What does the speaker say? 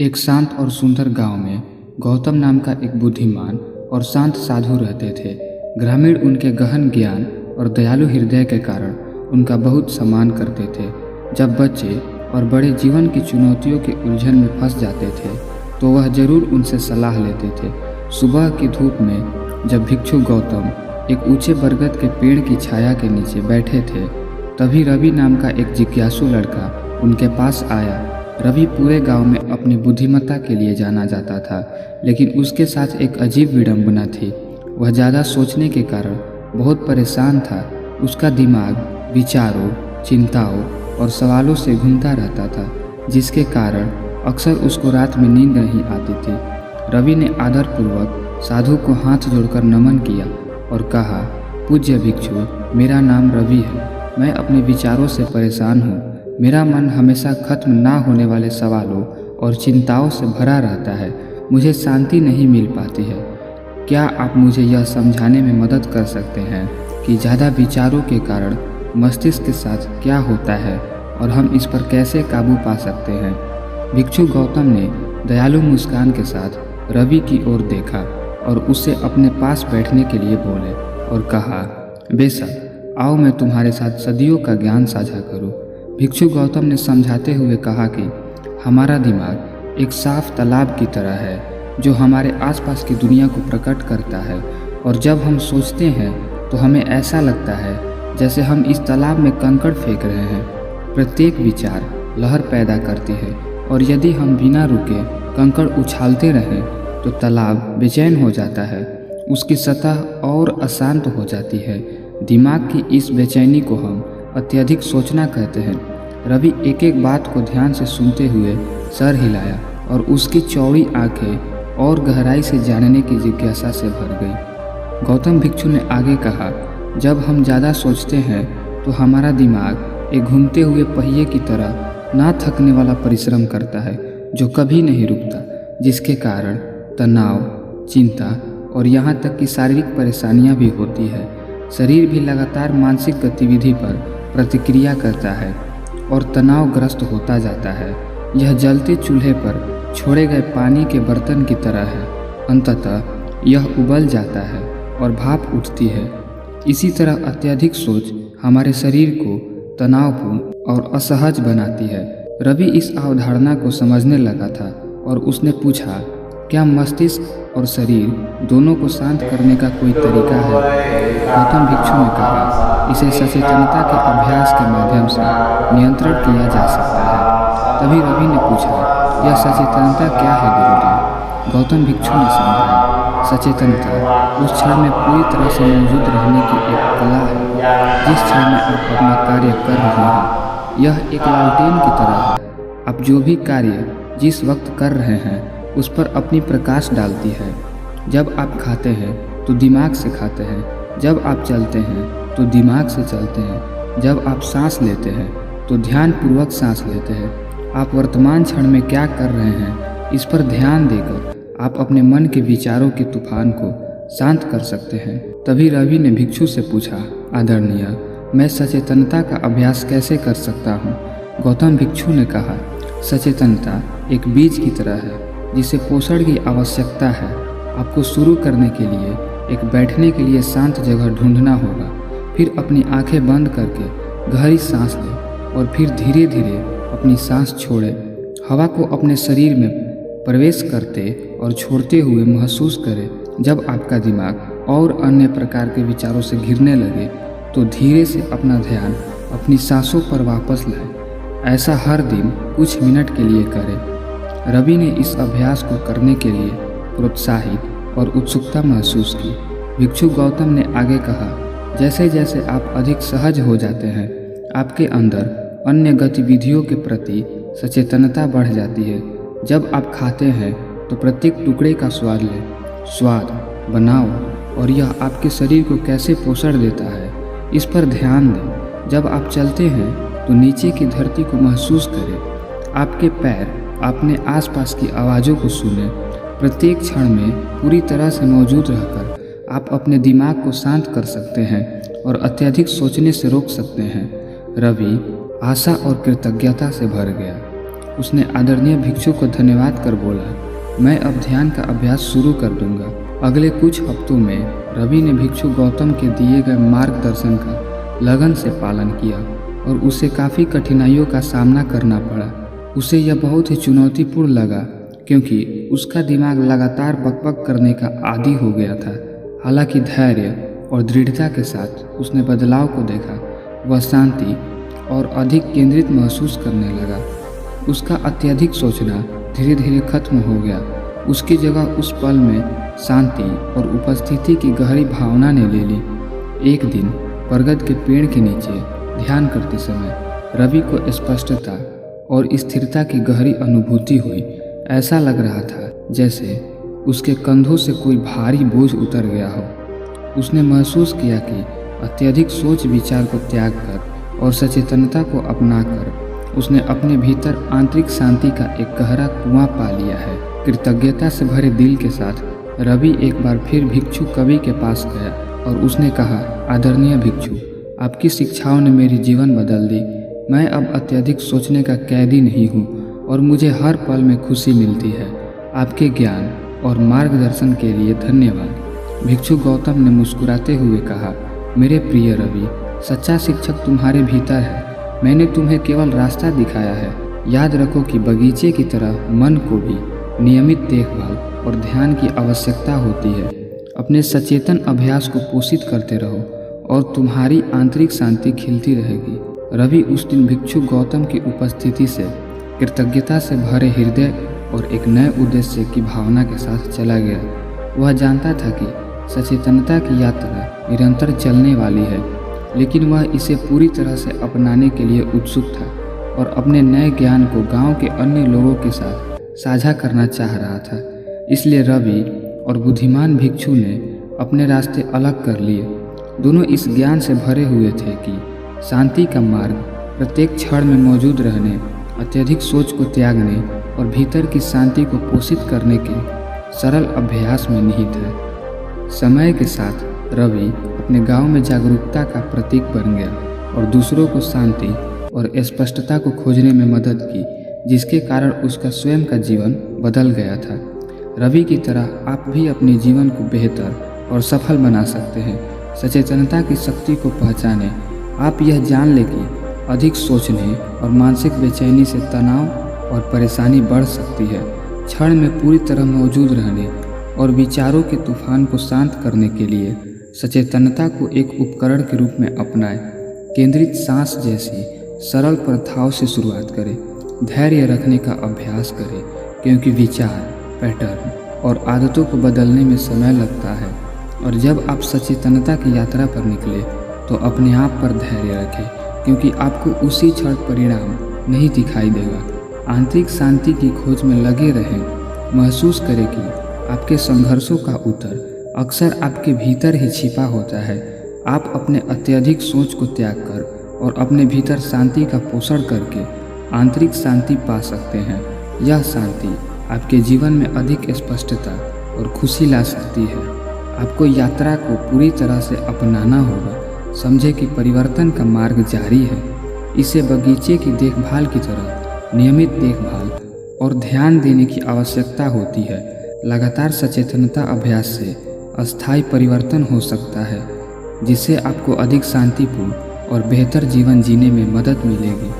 एक शांत और सुंदर गांव में गौतम नाम का एक बुद्धिमान और शांत साधु रहते थे। ग्रामीण उनके गहन ज्ञान और दयालु हृदय के कारण उनका बहुत सम्मान करते थे। जब बच्चे और बड़े जीवन की चुनौतियों के उलझन में फंस जाते थे तो वह जरूर उनसे सलाह लेते थे। सुबह की धूप में जब भिक्षु गौतम एक ऊंचे बरगद के पेड़ की छाया के नीचे बैठे थे, तभी रवि नाम का एक जिज्ञासु लड़का उनके पास आया। रवि पूरे गांव में अपनी बुद्धिमत्ता के लिए जाना जाता था, लेकिन उसके साथ एक अजीब विडंबना थी। वह ज़्यादा सोचने के कारण बहुत परेशान था। उसका दिमाग विचारों, चिंताओं और सवालों से घूमता रहता था, जिसके कारण अक्सर उसको रात में नींद नहीं आती थी। रवि ने आदरपूर्वक साधु को हाथ जोड़कर नमन किया और कहा, पूज्य भिक्षु, मेरा नाम रवि है। मैं अपने विचारों से परेशान हूँ। मेरा मन हमेशा खत्म ना होने वाले सवालों और चिंताओं से भरा रहता है। मुझे शांति नहीं मिल पाती है। क्या आप मुझे यह समझाने में मदद कर सकते हैं कि ज़्यादा विचारों के कारण मस्तिष्क के साथ क्या होता है और हम इस पर कैसे काबू पा सकते हैं? भिक्षु गौतम ने दयालु मुस्कान के साथ रवि की ओर देखा और उससे अपने पास बैठने के लिए बोले और कहा, बेशक, आओ मैं तुम्हारे साथ सदियों का ज्ञान साझा करूं। भिक्षु गौतम ने समझाते हुए कहा कि हमारा दिमाग एक साफ तालाब की तरह है जो हमारे आसपास की दुनिया को प्रकट करता है, और जब हम सोचते हैं तो हमें ऐसा लगता है जैसे हम इस तालाब में कंकड़ फेंक रहे हैं। प्रत्येक विचार लहर पैदा करती है, और यदि हम बिना रुके कंकड़ उछालते रहें तो तालाब बेचैन हो जाता है। उसकी सतह और अशांत हो जाती है। दिमाग की इस बेचैनी को हम अत्यधिक सोचना कहते हैं। रवि एक एक बात को ध्यान से सुनते हुए सर हिलाया और उसकी चौड़ी आंखें और गहराई से जानने की जिज्ञासा से भर गई। गौतम भिक्षु ने आगे कहा, जब हम ज़्यादा सोचते हैं तो हमारा दिमाग एक घूमते हुए पहिए की तरह ना थकने वाला परिश्रम करता है जो कभी नहीं रुकता, जिसके कारण तनाव, चिंता और यहाँ तक कि शारीरिक परेशानियाँ भी होती है। शरीर भी लगातार मानसिक गतिविधि पर प्रतिक्रिया करता है और तनावग्रस्त होता जाता है। यह जलते चूल्हे पर छोड़े गए पानी के बर्तन की तरह है। अंततः यह उबल जाता है और भाप उठती है। इसी तरह अत्यधिक सोच हमारे शरीर को तनावपूर्ण और असहज बनाती है। रवि इस अवधारणा को समझने लगा था और उसने पूछा, क्या मस्तिष्क और शरीर दोनों को शांत करने का कोई तरीका है? गौतम भिक्षु ने कहा, इसे सचेतनता के अभ्यास के माध्यम से नियंत्रण किया जा सकता है। तभी रवि ने पूछा, यह सचेतनता क्या है गुरुदेव? गौतम भिक्षु ने समझाया, सचेतनता उस क्षण में पूरी तरह से मौजूद रहने की एक कला है। जिस क्षण में आप अपना कार्य कर रहे हैं, यह एक लालटेन की तरह है। आप जो भी कार्य जिस वक्त कर रहे हैं उस पर अपनी प्रकाश डालती है। जब आप खाते हैं तो दिमाग से खाते हैं। जब आप चलते हैं तो दिमाग से चलते हैं। जब आप सांस लेते हैं तो ध्यानपूर्वक सांस लेते हैं। आप वर्तमान क्षण में क्या कर रहे हैं, इस पर ध्यान देकर आप अपने मन के विचारों के तूफान को शांत कर सकते हैं। तभी रवि ने भिक्षु से पूछा, आदरणीय, मैं सचेतनता का अभ्यास कैसे कर सकता हूँ? गौतम भिक्षु ने कहा, सचेतनता एक बीज की तरह है जिसे पोषण की आवश्यकता है। आपको शुरू करने के लिए एक बैठने के लिए शांत जगह ढूंढना होगा। फिर अपनी आंखें बंद करके गहरी सांस लें और फिर धीरे धीरे अपनी सांस छोड़ें। हवा को अपने शरीर में प्रवेश करते और छोड़ते हुए महसूस करें। जब आपका दिमाग और अन्य प्रकार के विचारों से घिरने लगे तो धीरे से अपना ध्यान अपनी सांसों पर वापस लाएं। ऐसा हर दिन कुछ मिनट के लिए करें। रवि ने इस अभ्यास को करने के लिए प्रोत्साहित और उत्सुकता महसूस की। भिक्षु गौतम ने आगे कहा, जैसे जैसे आप अधिक सहज हो जाते हैं, आपके अंदर अन्य गतिविधियों के प्रति सचेतनता बढ़ जाती है। जब आप खाते हैं तो प्रत्येक टुकड़े का स्वाद लें। स्वाद बनाओ और यह आपके शरीर को कैसे पोषण देता है, इस पर ध्यान दें। जब आप चलते हैं तो नीचे की धरती को महसूस करें। आपके पैर अपने आसपास की आवाज़ों को सुनें। प्रत्येक क्षण में पूरी तरह से मौजूद रहकर आप अपने दिमाग को शांत कर सकते हैं और अत्यधिक सोचने से रोक सकते हैं। रवि आशा और कृतज्ञता से भर गया। उसने आदरणीय भिक्षु को धन्यवाद कर बोला, मैं अब ध्यान का अभ्यास शुरू कर दूंगा। अगले कुछ हफ्तों में रवि ने भिक्षु गौतम के दिए गए मार्गदर्शन का लगन से पालन किया और उसे काफ़ी कठिनाइयों का सामना करना पड़ा। उसे यह बहुत ही चुनौतीपूर्ण लगा क्योंकि उसका दिमाग लगातार बकबक करने का आदी हो गया था। हालांकि धैर्य और दृढ़ता के साथ उसने बदलाव को देखा। वह शांति और अधिक केंद्रित महसूस करने लगा। उसका अत्यधिक सोचना धीरे धीरे खत्म हो गया। उसकी जगह उस पल में शांति और उपस्थिति की गहरी भावना ने ले ली। एक दिन बरगद के पेड़ के नीचे ध्यान करते समय रवि को स्पष्टता और स्थिरता की गहरी अनुभूति हुई। ऐसा लग रहा था जैसे उसके कंधों से कोई भारी बोझ उतर गया हो। उसने महसूस किया कि अत्यधिक सोच विचार को त्याग कर और सचेतनता को अपनाकर उसने अपने भीतर आंतरिक शांति का एक गहरा कुआं पा लिया है। कृतज्ञता से भरे दिल के साथ रवि एक बार फिर भिक्षु कवि के पास गया और उसने कहा, आदरणीय भिक्षु, आपकी शिक्षाओं ने मेरी जीवन बदल दी। मैं अब अत्यधिक सोचने का कैदी नहीं हूँ और मुझे हर पल में खुशी मिलती है। आपके ज्ञान और मार्गदर्शन के लिए धन्यवाद। भिक्षु गौतम ने मुस्कुराते हुए कहा, मेरे प्रिय रवि, सच्चा शिक्षक तुम्हारे भीतर है। मैंने तुम्हें केवल रास्ता दिखाया है। याद रखो कि बगीचे की तरह मन को भी नियमित देखभाल और ध्यान की आवश्यकता होती है। अपने सचेतन अभ्यास को पोषित करते रहो और तुम्हारी आंतरिक शांति खिलती रहेगी। रवि उस दिन भिक्षु गौतम की उपस्थिति से कृतज्ञता से भरे हृदय और एक नए उद्देश्य की भावना के साथ चला गया। वह जानता था कि सचेतनता की यात्रा निरंतर चलने वाली है, लेकिन वह इसे पूरी तरह से अपनाने के लिए उत्सुक था और अपने नए ज्ञान को गांव के अन्य लोगों के साथ साझा करना चाह रहा था। इसलिए रवि और बुद्धिमान भिक्षु ने अपने रास्ते अलग कर लिए। दोनों इस ज्ञान से भरे हुए थे कि शांति का मार्ग प्रत्येक क्षण में मौजूद रहने, अत्यधिक सोच को त्यागने और भीतर की शांति को पोषित करने के सरल अभ्यास में निहित है। समय के साथ रवि अपने गांव में जागरूकता का प्रतीक बन गया और दूसरों को शांति और स्पष्टता को खोजने में मदद की, जिसके कारण उसका स्वयं का जीवन बदल गया था। रवि की तरह आप भी अपने जीवन को बेहतर और सफल बना सकते हैं। सचेतनता की शक्ति को पहचानें। आप यह जान लें कि अधिक सोचने और मानसिक बेचैनी से तनाव और परेशानी बढ़ सकती है। क्षण में पूरी तरह मौजूद रहने और विचारों के तूफान को शांत करने के लिए सचेतनता को एक उपकरण के रूप में अपनाएं। केंद्रित सांस जैसी सरल प्रथाओं से शुरुआत करें। धैर्य रखने का अभ्यास करें क्योंकि विचार, पैटर्न और आदतों को बदलने में समय लगता है। और जब आप सचेतनता की यात्रा पर निकले तो अपने आप पर धैर्य रखें क्योंकि आपको उसी क्षण परिणाम नहीं दिखाई देगा। आंतरिक शांति की खोज में लगे रहें। महसूस करें कि आपके संघर्षों का उत्तर अक्सर आपके भीतर ही छिपा होता है। आप अपने अत्यधिक सोच को त्याग कर और अपने भीतर शांति का पोषण करके आंतरिक शांति पा सकते हैं। यह शांति आपके जीवन में अधिक स्पष्टता और खुशी ला सकती है। आपको यात्रा को पूरी तरह से अपनाना होगा। समझे कि परिवर्तन का मार्ग जारी है। इसे बगीचे की देखभाल की तरह नियमित देखभाल और ध्यान देने की आवश्यकता होती है। लगातार सचेतनता अभ्यास से अस्थायी परिवर्तन हो सकता है, जिससे आपको अधिक शांतिपूर्ण और बेहतर जीवन जीने में मदद मिलेगी।